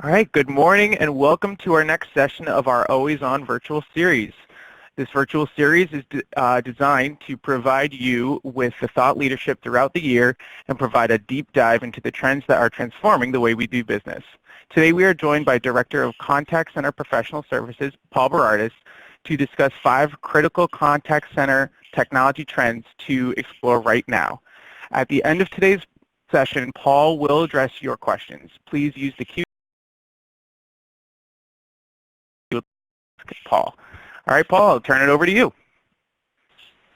All right, good morning and welcome to our next session of our Always On virtual series. This virtual series is designed to provide you with the thought leadership throughout the year and provide a deep dive into the trends that are transforming the way we do business. Today we are joined by Director of Contact Center Professional Services, Paul Berardis, to discuss 5 critical contact center technology trends to explore right now. At the end of today's session, Paul will address your questions. Please use the Q. Paul. All right, Paul, I'll turn it over to you.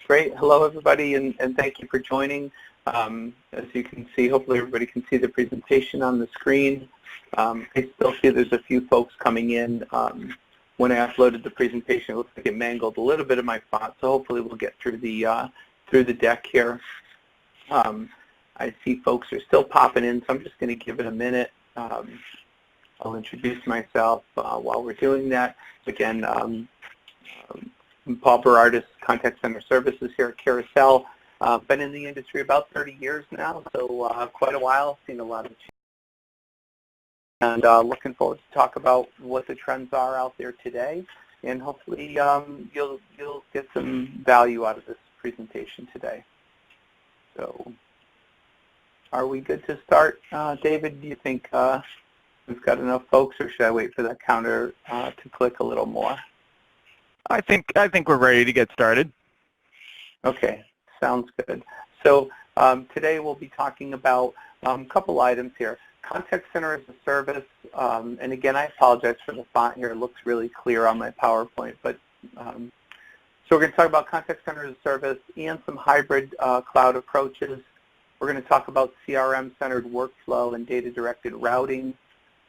Great. Hello, everybody, and thank you for joining. As you can see, hopefully everybody can see the presentation on the screen. I still see there's a few folks coming in. When I uploaded the presentation, it looks like it mangled a little bit of my font, so hopefully we'll get through the deck here. I see folks are still popping in, so I'm just going to give it a minute. I'll introduce myself while we're doing that. Again, I'm Paul Berardis, Contact Center Services here at Carousel. Been in the industry about 30 years now, so quite a while, seen a lot of change. And looking forward to talk about what the trends are out there today, and hopefully you'll get some value out of this presentation today. So, are we good to start, David? Do you think we've got enough folks, or should I wait for that counter to click a little more? I think we're ready to get started. Okay, sounds good. So today we'll be talking about a couple items here. Contact Center as a Service, and again, I apologize for the font here. It looks really clear on my PowerPoint, but so we're going to talk about Contact Center as a Service and some hybrid cloud approaches. We're going to talk about CRM-centered workflow and data-directed routing,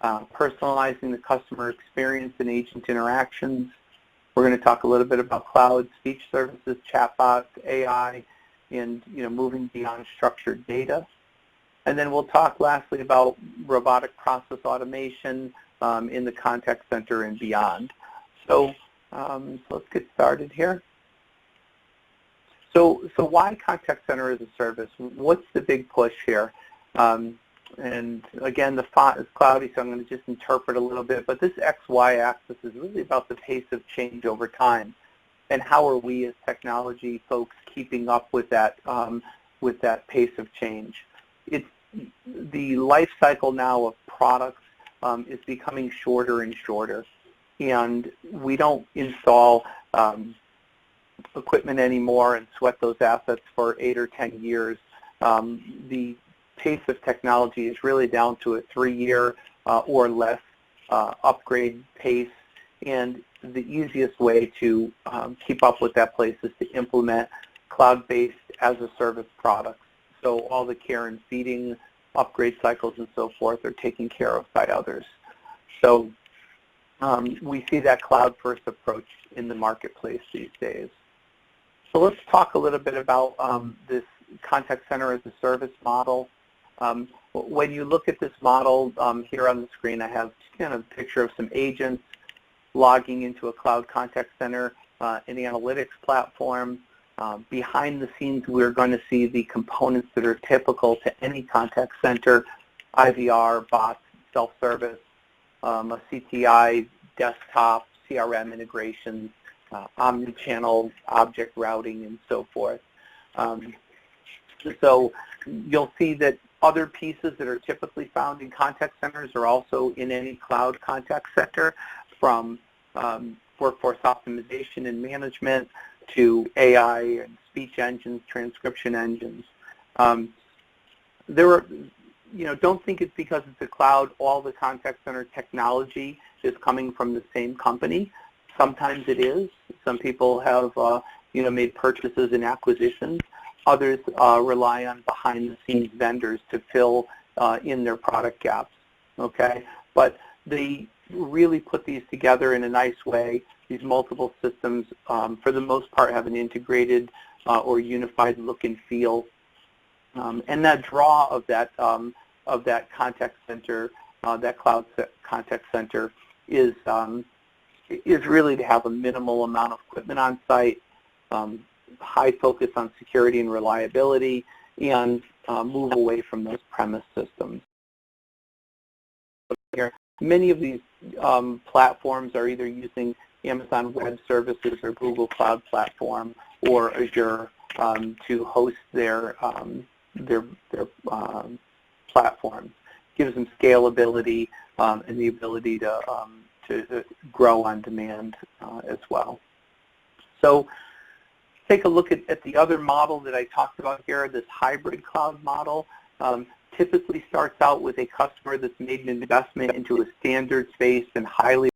personalizing the customer experience and agent interactions. We're going to talk a little bit about cloud, speech services, chatbots, AI, and moving beyond structured data. And then we'll talk lastly about robotic process automation in the contact center and beyond. So let's get started here. So why Contact Center as a Service? What's the big push here? And again, the font is cloudy, so I'm going to just interpret a little bit. But this XY axis is really about the pace of change over time, and how are we as technology folks keeping up with that pace of change? It's the life cycle now of products is becoming shorter and shorter, and we don't install equipment anymore and sweat those assets for 8 or 10 years. The pace of technology is really down to a 3-year or less upgrade pace, and the easiest way to keep up with that pace is to implement cloud-based as-a-service products. So all the care and feeding, upgrade cycles, and so forth are taken care of by others. So we see that cloud-first approach in the marketplace these days. So let's talk a little bit about this Contact Center as a Service model. When you look at this model here on the screen, I have kind of a picture of some agents logging into a cloud contact center, an analytics platform. Behind the scenes, we're going to see the components that are typical to any contact center: IVR, bots, self-service, a CTI, desktop, CRM integrations, omni-channel object routing, and so forth. So you'll see that other pieces that are typically found in contact centers are also in any cloud contact center, from workforce optimization and management to AI and speech engines, transcription engines. There are, don't think it's because it's a cloud, all the contact center technology is coming from the same company. Sometimes it is. Some people have, made purchases and acquisitions. Others rely on behind-the-scenes vendors to fill in their product gaps. Okay, but they really put these together in a nice way. These multiple systems, for the most part, have an integrated or unified look and feel, and that draw of that contact center, that cloud contact center, is really to have a minimal amount of equipment on site, high focus on security and reliability, and move away from those premise systems. Here, Many of these platforms are either using Amazon Web Services or Google Cloud Platform or Azure to host their platforms. Gives them scalability and the ability to grow on demand as well. So take a look at the other model that I talked about here, this hybrid cloud model. Typically starts out with a customer that's made an investment into a standards-based and highly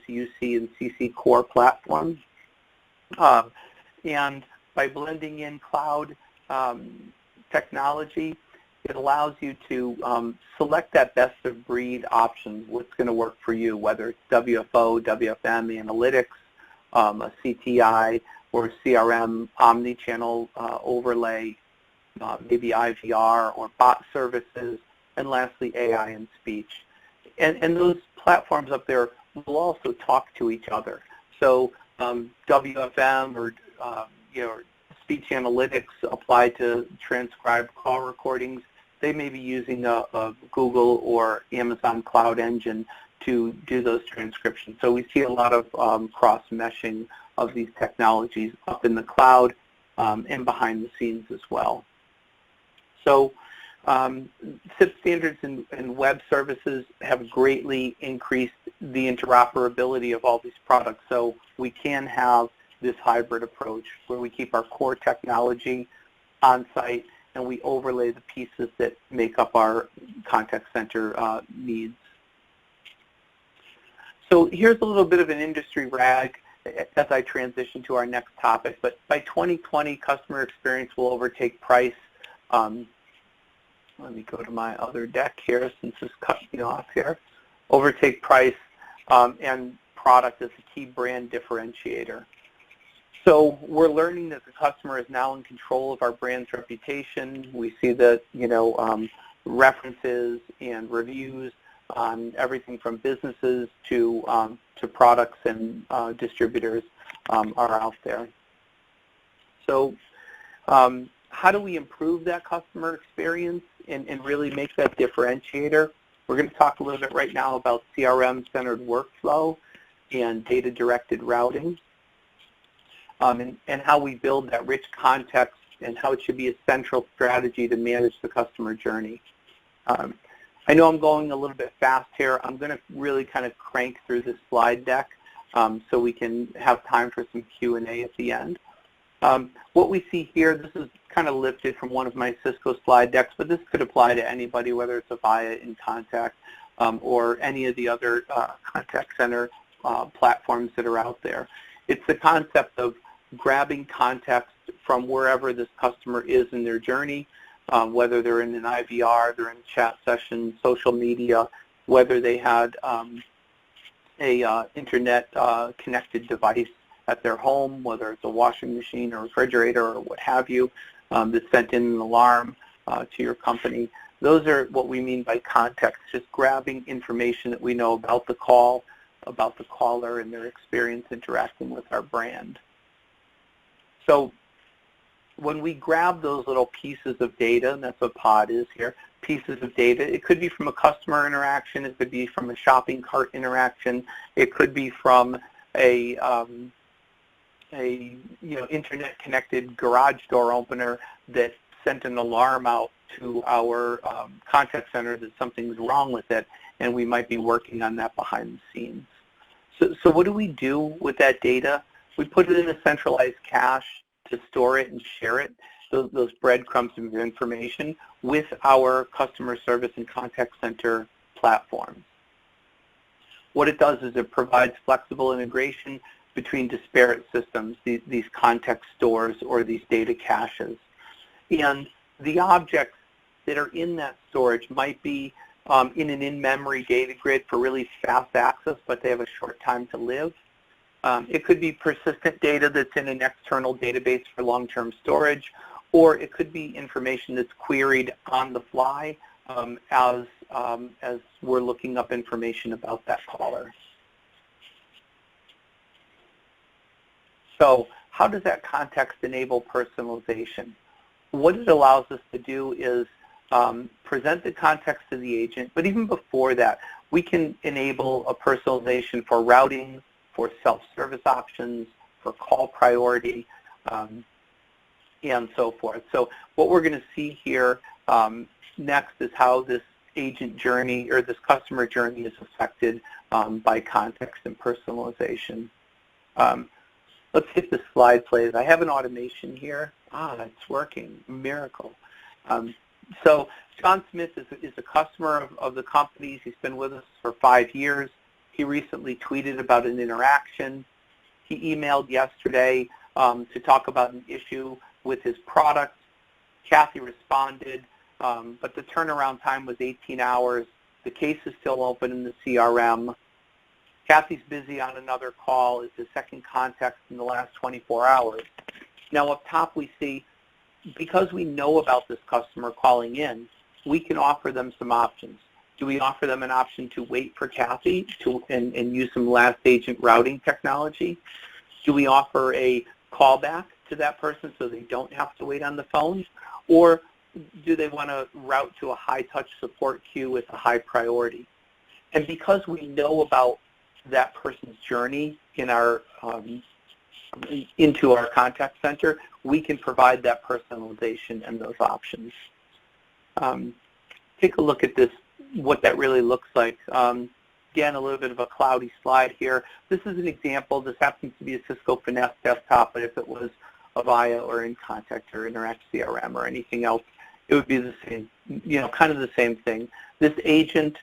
UC and CC core platform. And by blending in cloud technology, it allows you to select that best-of-breed option, what's going to work for you, whether it's WFO, WFM analytics, a CTI, or CRM omni-channel overlay, maybe IVR or bot services, and lastly AI and speech. And those platforms up there will also talk to each other. So WFM or speech analytics apply to transcribe call recordings. They may be using a Google or Amazon Cloud Engine to do those transcriptions. So we see a lot of cross-meshing of these technologies up in the cloud and behind the scenes as well. So SIP standards and web services have greatly increased the interoperability of all these products. So we can have this hybrid approach where we keep our core technology on site and we overlay the pieces that make up our contact center needs. So here's a little bit of an industry rag as I transition to our next topic. But by 2020, customer experience will overtake price. Let me go to my other deck here since it's cut me off here. Overtake price and product as a key brand differentiator. So we're learning that the customer is now in control of our brand's reputation. We see that, references and reviews on everything from businesses to products and distributors are out there. So how do we improve that customer experience and really make that differentiator? We're going to talk a little bit right now about CRM-centered workflow and data-directed routing, and how we build that rich context and how it should be a central strategy to manage the customer journey. I know I'm going a little bit fast here. I'm going to really kind of crank through this slide deck so we can have time for some Q&A at the end. What we see here, this is kind of lifted from one of my Cisco slide decks, but this could apply to anybody, whether it's Avaya, InContact, or any of the other contact center platforms that are out there. It's the concept of grabbing context from wherever this customer is in their journey, whether they're in an IVR, they're in a chat session, social media, whether they had a internet connected device at their home, whether it's a washing machine or refrigerator or what have you, that sent in an alarm to your company. Those are what we mean by context, just grabbing information that we know about the call, about the caller and their experience interacting with our brand. So when we grab those little pieces of data, and that's what POD is here, pieces of data, it could be from a customer interaction, it could be from a shopping cart interaction, it could be from a internet connected garage door opener that sent an alarm out to our contact center that something's wrong with it, and we might be working on that behind the scenes. So what do we do with that data? We put it in a centralized cache to store it and share it, those breadcrumbs of information, with our customer service and contact center platforms. What it does is it provides flexible integration between disparate systems, these context stores or these data caches. And the objects that are in that storage might be in an in-memory data grid for really fast access, but they have a short time to live. It could be persistent data that's in an external database for long-term storage, or it could be information that's queried on the fly as we're looking up information about that caller. So how does that context enable personalization? What it allows us to do is present the context to the agent, but even before that, we can enable a personalization for routing, for self-service options, for call priority, and so forth. So what we're going to see here next is how this agent journey or this customer journey is affected by context and personalization. Let's see if the slide plays. I have an automation here. It's working. Miracle. So John Smith is a customer of the company's. He's been with us for 5 years. He recently tweeted about an interaction. He emailed yesterday to talk about an issue with his product. Kathy responded, but the turnaround time was 18 hours. The case is still open in the CRM. Kathy's busy on another call. It's the second context in the last 24 hours. Now up top we see, because we know about this customer calling in, we can offer them some options. Do we offer them an option to wait for Kathy and use some last agent routing technology? Do we offer a callback to that person so they don't have to wait on the phone? Or do they want to route to a high-touch support queue with a high priority? And because we know about that person's journey in our into our contact center, we can provide that personalization and those options. Take a look at this, what that really looks like. Again, a little bit of a cloudy slide here. This is an example. This happens to be a Cisco Finesse desktop, but if it was Avaya or InContact or Interact CRM or anything else, it would be the same, kind of the same thing. This agent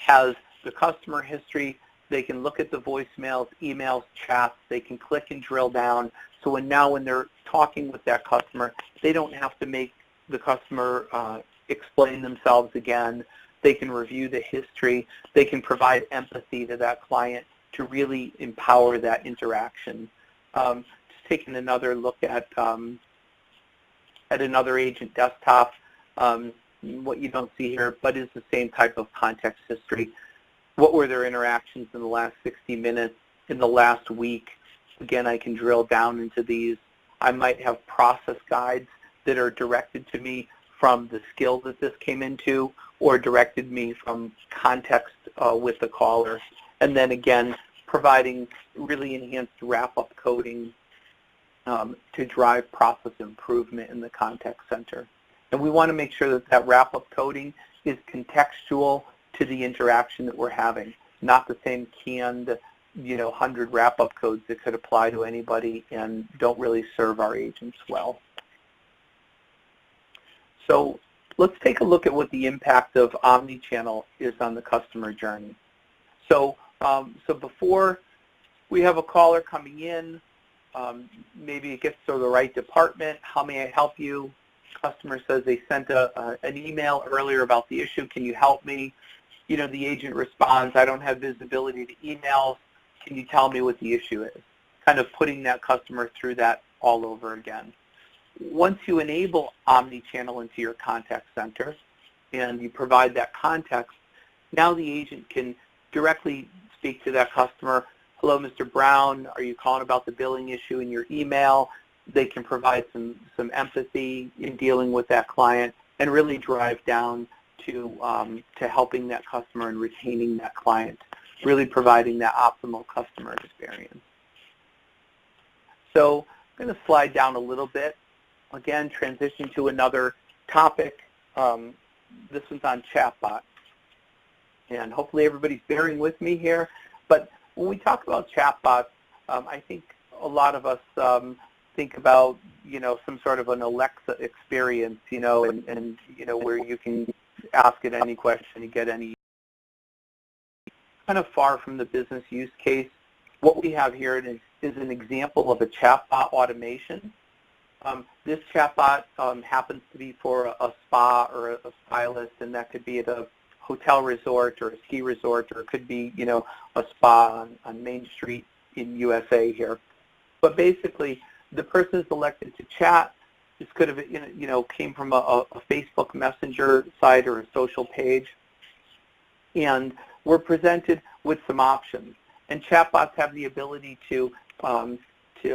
has the customer history. They can look at the voicemails, emails, chats. They can click and drill down. So when they're talking with that customer, they don't have to make the customer explain themselves again. They can review the history. They can provide empathy to that client to really empower that interaction. Just taking another look at another agent desktop, what you don't see here, but is the same type of context history. What were their interactions in the last 60 minutes, in the last week? Again, I can drill down into these. I might have process guides that are directed to me from the skill that this came into, or directed me from context with the caller. And then again, providing really enhanced wrap-up coding to drive process improvement in the contact center. And we want to make sure that that wrap-up coding is contextual to the interaction that we're having, not the same canned 100 wrap-up codes that could apply to anybody and don't really serve our agents well. So let's take a look at what the impact of omnichannel is on the customer journey. So, before we have a caller coming in, maybe it gets to the right department. How may I help you? Customer says they sent an email earlier about the issue. Can you help me? The agent responds, I don't have visibility to emails. Can you tell me what the issue is? Kind of putting that customer through that all over again. Once you enable omnichannel into your contact center and you provide that context, now the agent can directly speak to that customer. Hello, Mr. Brown, are you calling about the billing issue in your email? They can provide some empathy in dealing with that client and really drive down to helping that customer and retaining that client, really providing that optimal customer experience. So I'm going to slide down a little bit. Again, transition to another topic. This one's on chatbot. And hopefully everybody's bearing with me here. But when we talk about chatbots, I think a lot of us think about, some sort of an Alexa experience, and where you can ask it any question and get any, kind of far from the business use case. What we have here is an example of a chatbot automation. This chatbot happens to be for a spa or a stylist, and that could be at a hotel resort or a ski resort, or it could be, a spa on Main Street in USA here. But basically, the person is elected to chat. This could have, came from a Facebook Messenger site or a social page. And we're presented with some options. And chatbots have the ability to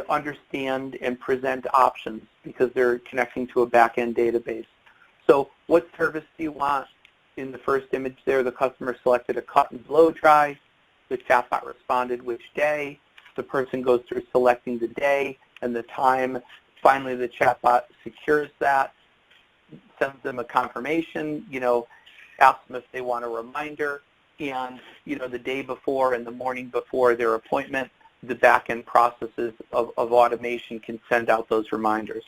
understand and present options because they're connecting to a back-end database. So what service do you want? In the first image there, the customer selected a cut and blow dry. The chatbot responded which day. The person goes through selecting the day and the time. Finally, the chatbot secures that, sends them a confirmation, asks them if they want a reminder, and, the day before and the morning before their appointment, the back-end processes of automation can send out those reminders.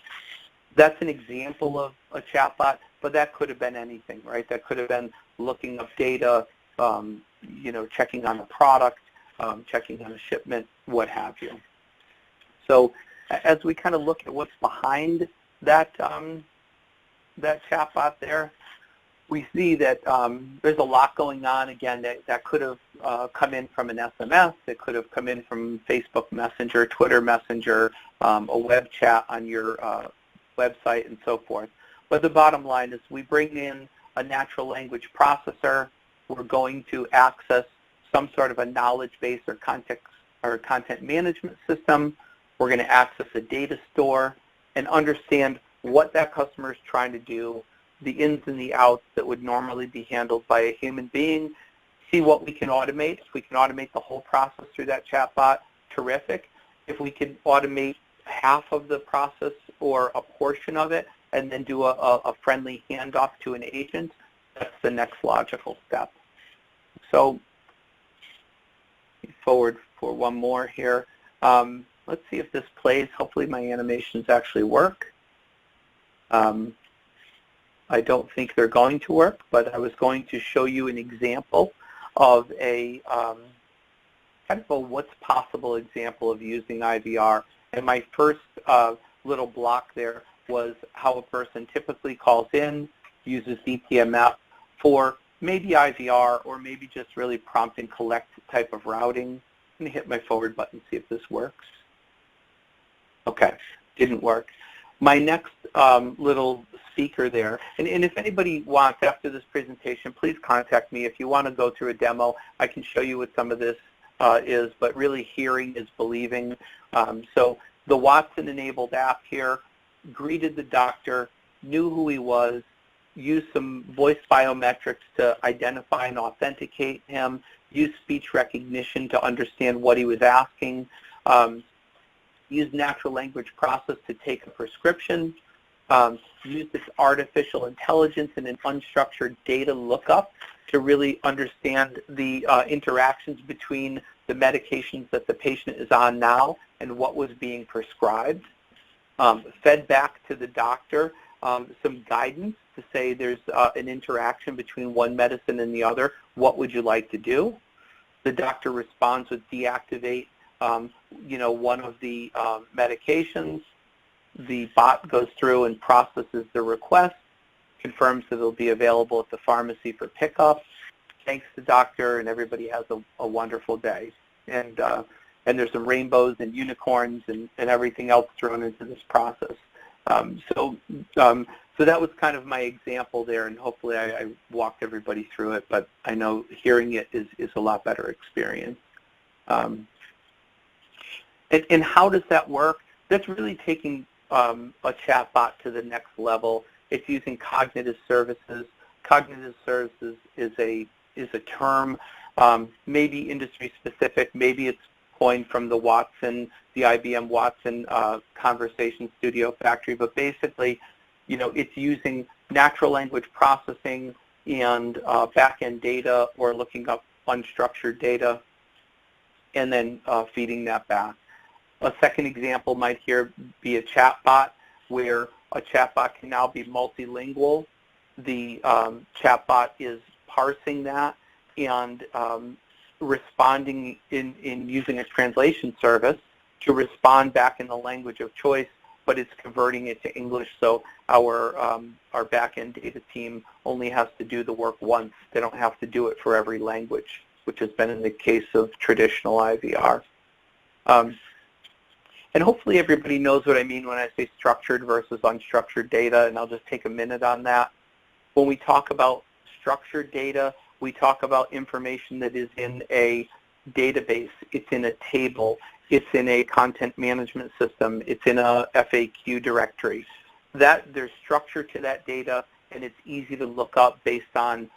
That's an example of a chatbot, but that could have been anything, right? That could have been looking up data, checking on a product, checking on a shipment, what have you. So as we kind of look at what's behind that, that chatbot there, we see that there's a lot going on. Again, that could have come in from an SMS. It could have come in from Facebook Messenger, Twitter Messenger, a web chat on your website, and so forth. But the bottom line is we bring in a natural language processor. We're going to access some sort of a knowledge base or content management system. We're going to access a data store and understand what that customer is trying to do, the ins and the outs that would normally be handled by a human being, see what we can automate. If we can automate the whole process through that chatbot, terrific. If we can automate half of the process or a portion of it and then do a friendly handoff to an agent, that's the next logical step. So forward for one more here. Let's see if this plays. Hopefully my animations actually work. I don't think they're going to work, but I was going to show you an example of a kind of a what's possible example of using IVR. And my first little block there was how a person typically calls in, uses DTMF for maybe IVR or maybe just really prompt and collect type of routing. I'm going to hit my forward button, see if this works. Okay, didn't work. My next little speaker there, and if anybody wants after this presentation, please contact me. If you want to go through a demo, I can show you what some of this is, but really hearing is believing. So the Watson-enabled app here greeted the doctor, knew who he was, used some voice biometrics to identify and authenticate him, used speech recognition to understand what he was asking, used natural language process to take a prescription, used its artificial intelligence and an unstructured data lookup to really understand the interactions between the medications that the patient is on now and what was being prescribed. Fed back to the doctor some guidance to say there's an interaction between one medicine and the other. What would you like to do? The doctor responds with deactivate one of the medications. The bot goes through and processes the request, confirms that it'll be available at the pharmacy for pickup, thanks the doctor, and everybody has a wonderful day. And there's some rainbows and unicorns and everything else thrown into this process. So that was kind of my example there, and hopefully I walked everybody through it, but I know hearing it is a lot better experience. And how does that work? That's really taking a chatbot to the next level. It's using cognitive services. Cognitive services is a term, maybe industry specific, maybe it's coined from the Watson, the IBM Watson Conversation Studio Factory, but basically, it's using natural language processing and back-end data or looking up unstructured data and then feeding that back. A second example might here be a chatbot, where a chatbot can now be multilingual. The chatbot is parsing that and responding in using a translation service to respond back in the language of choice, but it's converting it to English, so our back-end data team only has to do the work once. They don't have to do it for every language, which has been in the case of traditional IVR. And hopefully everybody knows what I mean when I say structured versus unstructured data, and I'll just take a minute on that. When we talk about structured data, we talk about information that is in a database, it's in a table, it's in a content management system, it's in a FAQ directory. There's structure to that data, and it's easy to look up based on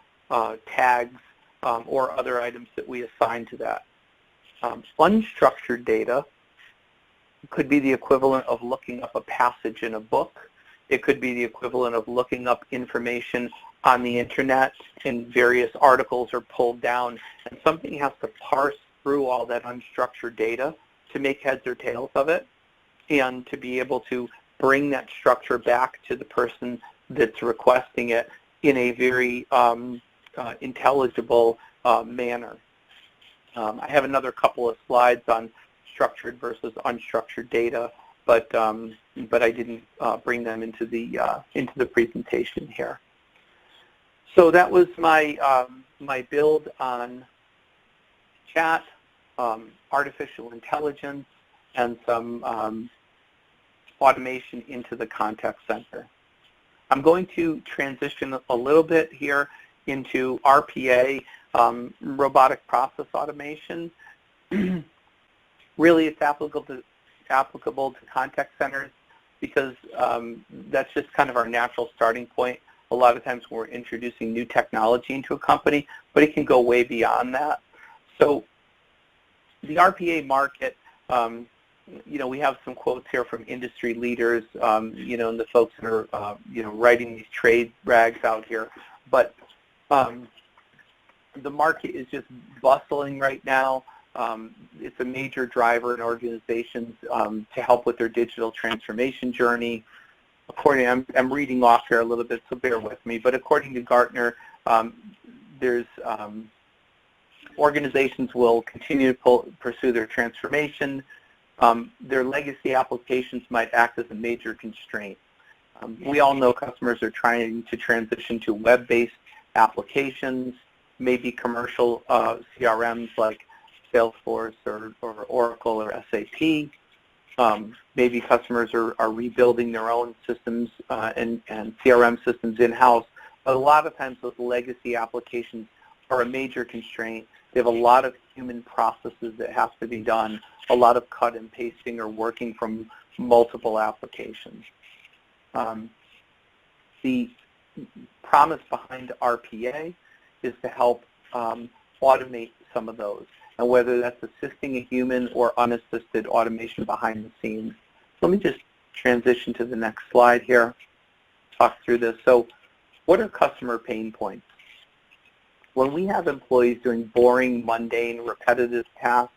tags or other items that we assign to that. Unstructured data could be the equivalent of looking up a passage in a book. It could be the equivalent of looking up information on the internet, and various articles are pulled down, and something has to parse through all that unstructured data to make heads or tails of it, and to be able to bring that structure back to the person that's requesting it in a very intelligible manner. I have another couple of slides on structured versus unstructured data, but I didn't bring them into the presentation here. So that was my my build on chat, artificial intelligence, and some automation into the contact center. I'm going to transition a little bit here into RPA, robotic process automation. Really, it's applicable to contact centers because that's just kind of our natural starting point. A lot of times when we're introducing new technology into a company, but it can go way beyond that. So the RPA market, you know, we have some quotes here from industry leaders, you know, and the folks that are, you know, writing these trade rags out here. But the market is just bustling right now. It's a major driver in organizations to help with their digital transformation journey. According, I'm reading off here a little bit, so bear with me, but according to Gartner, there's organizations will continue to pursue their transformation. Their legacy applications might act as a major constraint. We all know customers are trying to transition to web-based applications, maybe commercial CRMs like Salesforce or Oracle or SAP. Maybe customers are rebuilding their own systems and CRM systems in-house. But a lot of times those legacy applications are a major constraint. They have a lot of human processes that have to be done, a lot of cut and pasting or working from multiple applications. The promise behind RPA is to help automate some of those, and whether that's assisting a human or unassisted automation behind the scenes. Let me just transition to the next slide here, talk through this. So what are customer pain points? When we have employees doing boring, mundane, repetitive tasks,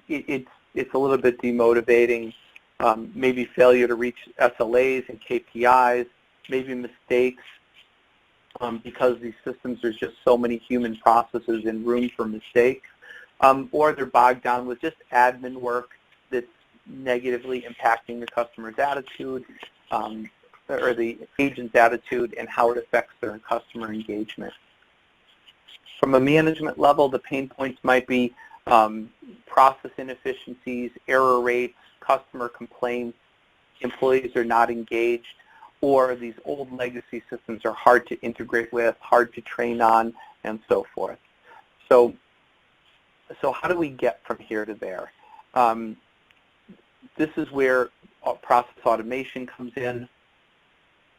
it's a little bit demotivating. Maybe failure to reach SLAs and KPIs, maybe mistakes, because these systems, there's just so many human processes and room for mistakes. Or they're bogged down with just admin work that's negatively impacting the customer's attitude or the agent's attitude and how it affects their customer engagement. From a management level, the pain points might be process inefficiencies, error rates, customer complaints, employees are not engaged, or these old legacy systems are hard to integrate with, hard to train on, and so forth. So how do we get from here to there? This is where process automation comes in,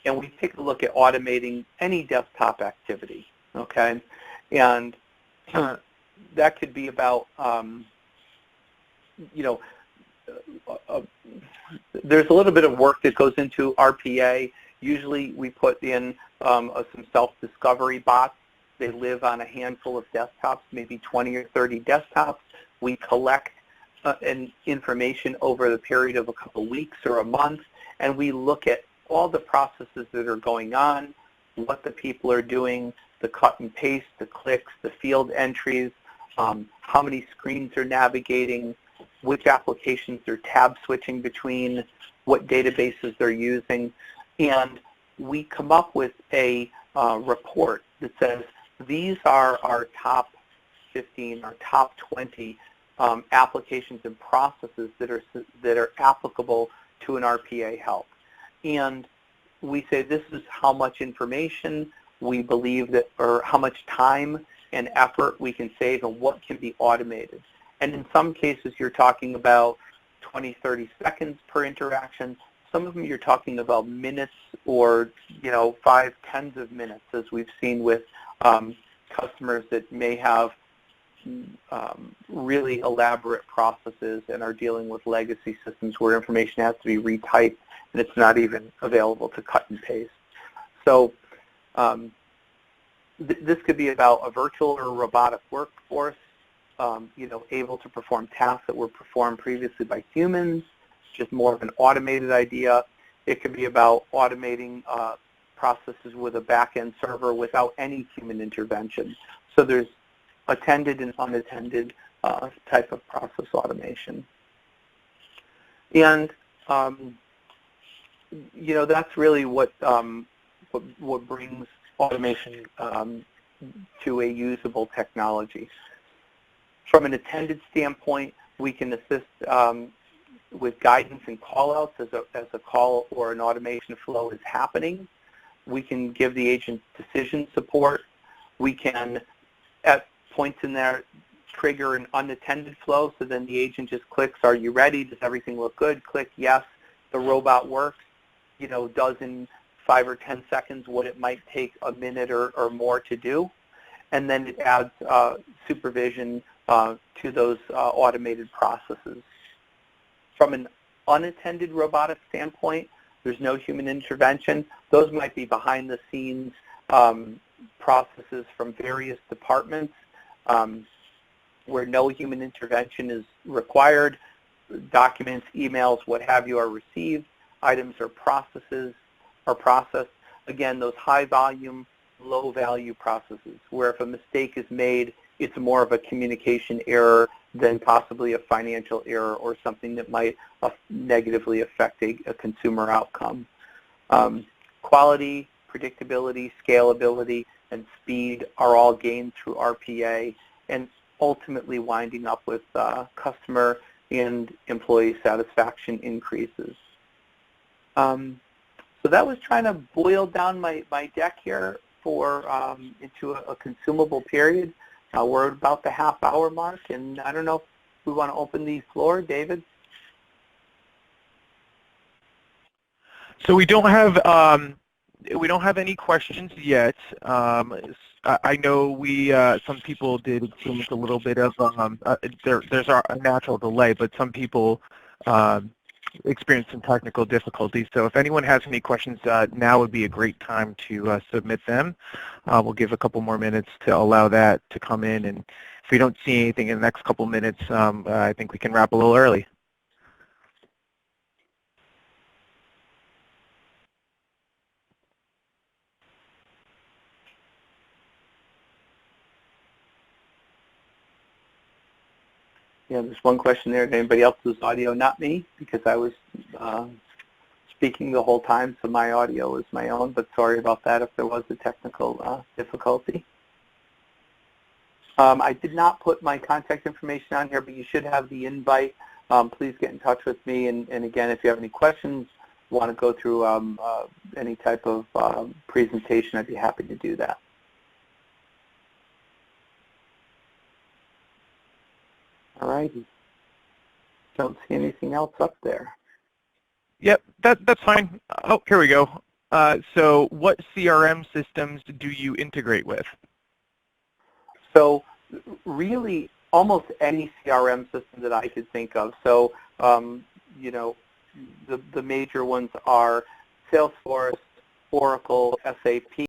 and we take a look at automating any desktop activity, okay? And that could be about, you know, there's a little bit of work that goes into RPA. Usually we put in some self-discovery bots. They live on a handful of desktops, maybe 20 or 30 desktops. We collect information over the period of a couple weeks or a month, and we look at all the processes that are going on, what the people are doing, the cut and paste, the clicks, the field entries, how many screens are navigating, which applications they're tab switching between, what databases they're using, and we come up with a report that says these are our top 15, our top 20 applications and processes that are applicable to an RPA help. And we say this is how much information we believe that, or how much time and effort we can save and what can be automated. And in some cases you're talking about 20, 30 seconds per interaction. some of them you're talking about minutes or, 5-10s of minutes, as we've seen with customers that may have really elaborate processes and are dealing with legacy systems where information has to be retyped and it's not even available to cut and paste. So this could be about a virtual or robotic workforce, able to perform tasks that were performed previously by humans, just more of an automated idea. It could be about automating processes with a back-end server without any human intervention. So there's attended and unattended type of process automation. And, that's really what brings automation to a usable technology. From an attended standpoint, we can assist with guidance and call-outs as a call or an automation flow is happening. We can give the agent decision support. We can, at points in there, trigger an unattended flow, so then the agent just clicks, are you ready? Does everything look good? Click yes. The robot works, does in 5 or 10 seconds what it might take a minute or more to do. And then it adds supervision to those automated processes. From an unattended robotic standpoint, there's no human intervention. Those might be behind-the-scenes processes from various departments where no human intervention is required. Documents, emails, what have you are received. Items or processes are processed. Again, those high-volume, low-value processes where if a mistake is made, it's more of a communication error than possibly a financial error or something that might negatively affect a consumer outcome. Quality, predictability, scalability, and speed are all gained through RPA and ultimately winding up with customer and employee satisfaction increases. So that was trying to boil down my deck here for into a consumable period. We're at about the half-hour mark, and I don't know if we want to open the floor, David. So we don't have any questions yet. I know some people did experience a little bit of there's a natural delay, but some people experienced some technical difficulties. So if anyone has any questions, now would be a great time to submit them. We'll give a couple more minutes to allow that to come in, and if we don't see anything in the next couple minutes, I think we can wrap a little early. Yeah, there's one question there. Did anybody else's audio? Not me, because I was speaking the whole time, so my audio is my own, but sorry about that if there was a technical difficulty. I did not put my contact information on here, but you should have the invite. Please get in touch with me, and again, if you have any questions, want to go through any type of presentation, I'd be happy to do that. All righty. Don't see anything else up there. Yep, that's fine. Oh, here we go. So what CRM systems do you integrate with? So really almost any CRM system that I could think of. So, the major ones are Salesforce, Oracle, SAP,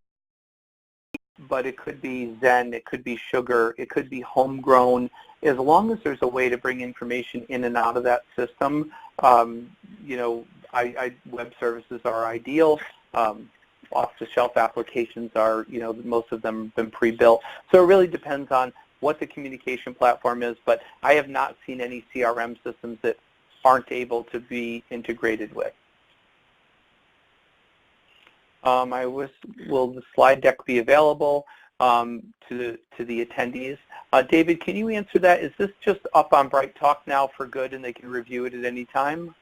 but it could be Zen, it could be Sugar, it could be homegrown. As long as there's a way to bring information in and out of that system, web services are ideal. Off-the-shelf applications are, most of them have been pre-built. So it really depends on what the communication platform is, but I have not seen any CRM systems that aren't able to be integrated with. Will the slide deck be available to the attendees? David, can you answer that? Is this just up on BrightTalk now for good and they can review it at any time?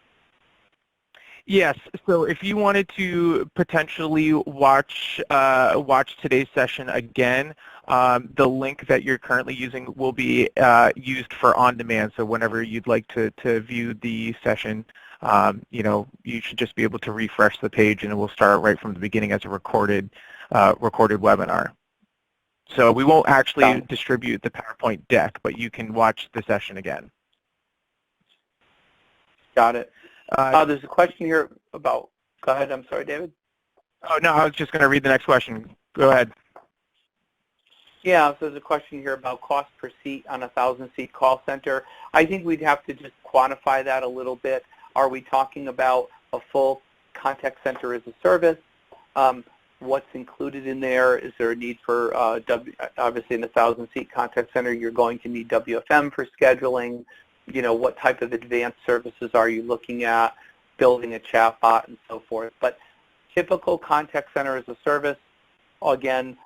Yes. So if you wanted to potentially watch today's session again, the link that you're currently using will be used for on-demand. So whenever you'd like to view the session, you should just be able to refresh the page and it will start right from the beginning as a recorded webinar. So we won't actually distribute the PowerPoint deck, but you can watch the session again. Got it. There's a question here about, go ahead, I'm sorry, David. Oh, no, I was just going to read the next question. Go ahead. Yeah, so there's a question here about cost per seat on a 1,000-seat call center. I think we'd have to just quantify that a little bit. Are we talking about a full contact center as a service? What's included in there? Is there a need for, obviously in a 1,000-seat contact center, you're going to need WFM for scheduling. What type of advanced services are you looking at, building a chatbot and so forth. But typical contact center as a service, again,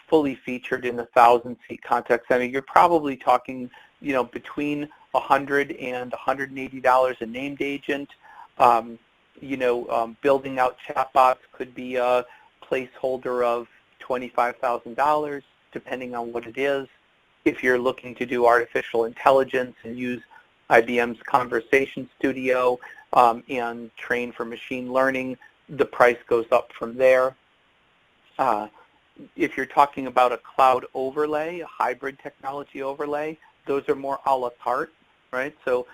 fully featured in a 1,000-seat contact center, you're probably talking, between $100 and $180 a named agent. Building out chatbots could be a placeholder of $25,000, depending on what it is. If you're looking to do artificial intelligence and use IBM's Conversation Studio and train for machine learning, the price goes up from there. If you're talking about a cloud overlay, a hybrid technology overlay, those are more a la carte, right? So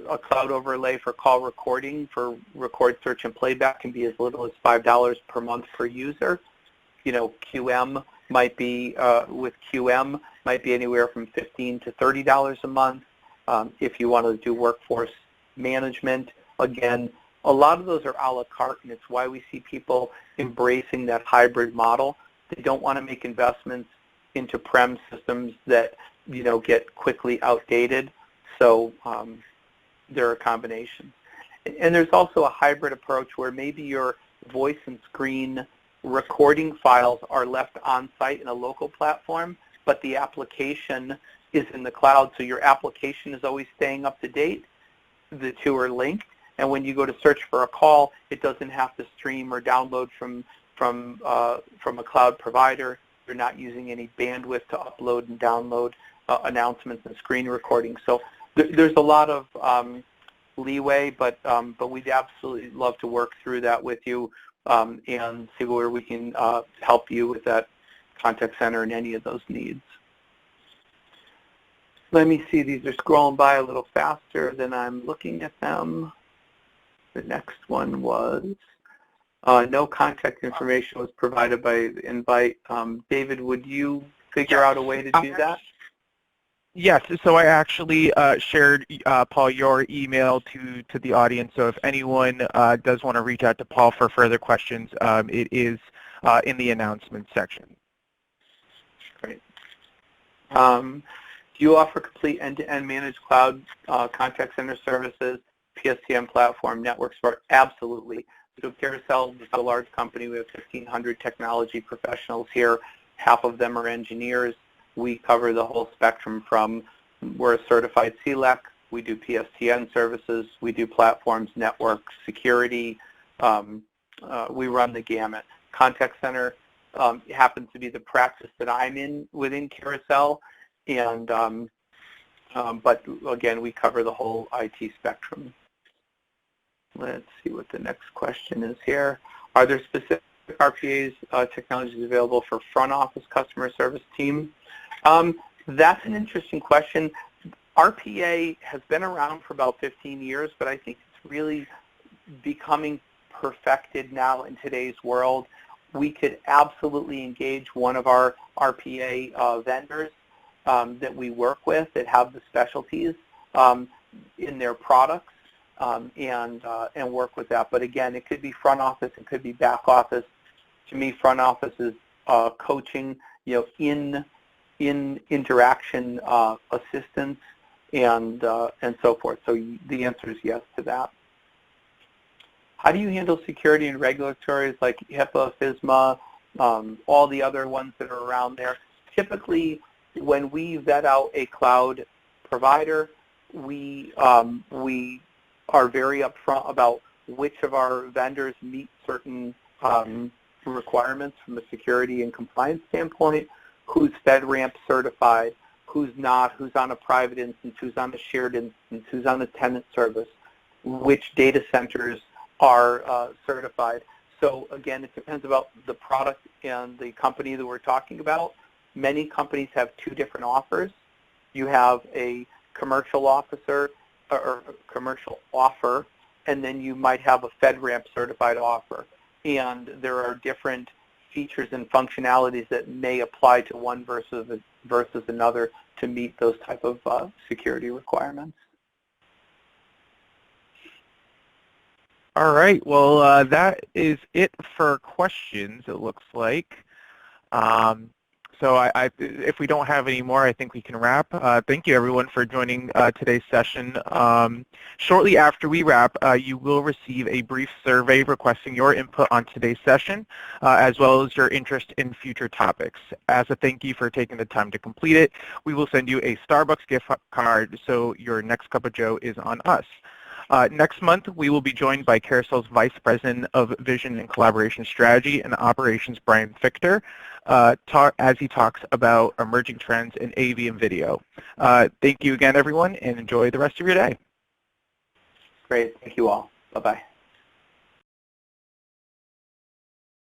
a cloud overlay for call recording, for record, search, and playback can be as little as $5 per month per user. QM might be, with QM, might be anywhere from $15 to $30 a month. If you want to do workforce management, again, a lot of those are a la carte, and it's why we see people embracing that hybrid model. They don't want to make investments into prem systems that, get quickly outdated. So there are combinations. And there's also a hybrid approach where maybe your voice and screen recording files are left on site in a local platform, but the application is in the cloud, so your application is always staying up to date. The two are linked, and when you go to search for a call, it doesn't have to stream or download from a cloud provider. You're not using any bandwidth to upload and download announcements and screen recording. So there's a lot of leeway, but we'd absolutely love to work through that with you and see where we can help you with that contact center and any of those needs. Let me see, these are scrolling by a little faster than I'm looking at them. The next one was, no contact information was provided by the invite. David, would you figure out a way to do that? Yes, so I actually shared, Paul, your email to the audience, so if anyone does want to reach out to Paul for further questions, it is in the announcement section. Great. Do you offer complete end-to-end managed cloud contact center services, PSTN platform, network support? Absolutely. So Carousel is a large company. We have 1,500 technology professionals here. Half of them are engineers. We cover the whole spectrum from, we're a certified CLEC, we do PSTN services, we do platforms, network, security, we run the gamut. Contact center happens to be the practice that I'm in within Carousel, and but again, we cover the whole IT spectrum. Let's see what the next question is here. Are there specific RPAs technologies available for front office customer service team? That's an interesting question. RPA has been around for about 15 years, but I think it's really becoming perfected now in today's world. We could absolutely engage one of our RPA vendors that we work with that have the specialties in their products and work with that. But again, it could be front office, it could be back office. To me, front office is coaching, in interaction assistance and so forth. So the answer is yes to that. How do you handle security and regulatories like HIPAA, FISMA, all the other ones that are around there? Typically, when we vet out a cloud provider, we are very upfront about which of our vendors meet certain requirements from a security and compliance standpoint, who's FedRAMP certified, who's not, who's on a private instance, who's on a shared instance, who's on a tenant service. which data centers are certified. So again, it depends about the product and the company that we're talking about. Many companies have two different offers. You have a commercial officer or commercial offer, and then you might have a FedRAMP certified offer. And there are different features and functionalities that may apply to one versus another to meet those type of security requirements. All right, well, that is it for questions, it looks like. So if we don't have any more, I think we can wrap. Thank you, everyone, for joining today's session. Shortly after we wrap, you will receive a brief survey requesting your input on today's session, as well as your interest in future topics. As a thank you for taking the time to complete it, we will send you a Starbucks gift card, so your next cup of joe is on us. Next month, we will be joined by Carousel's Vice President of Vision and Collaboration Strategy and Operations, Brian Fichter, as he talks about emerging trends in AV and video. Thank you again, everyone, and enjoy the rest of your day. Great. Thank you all. Bye-bye.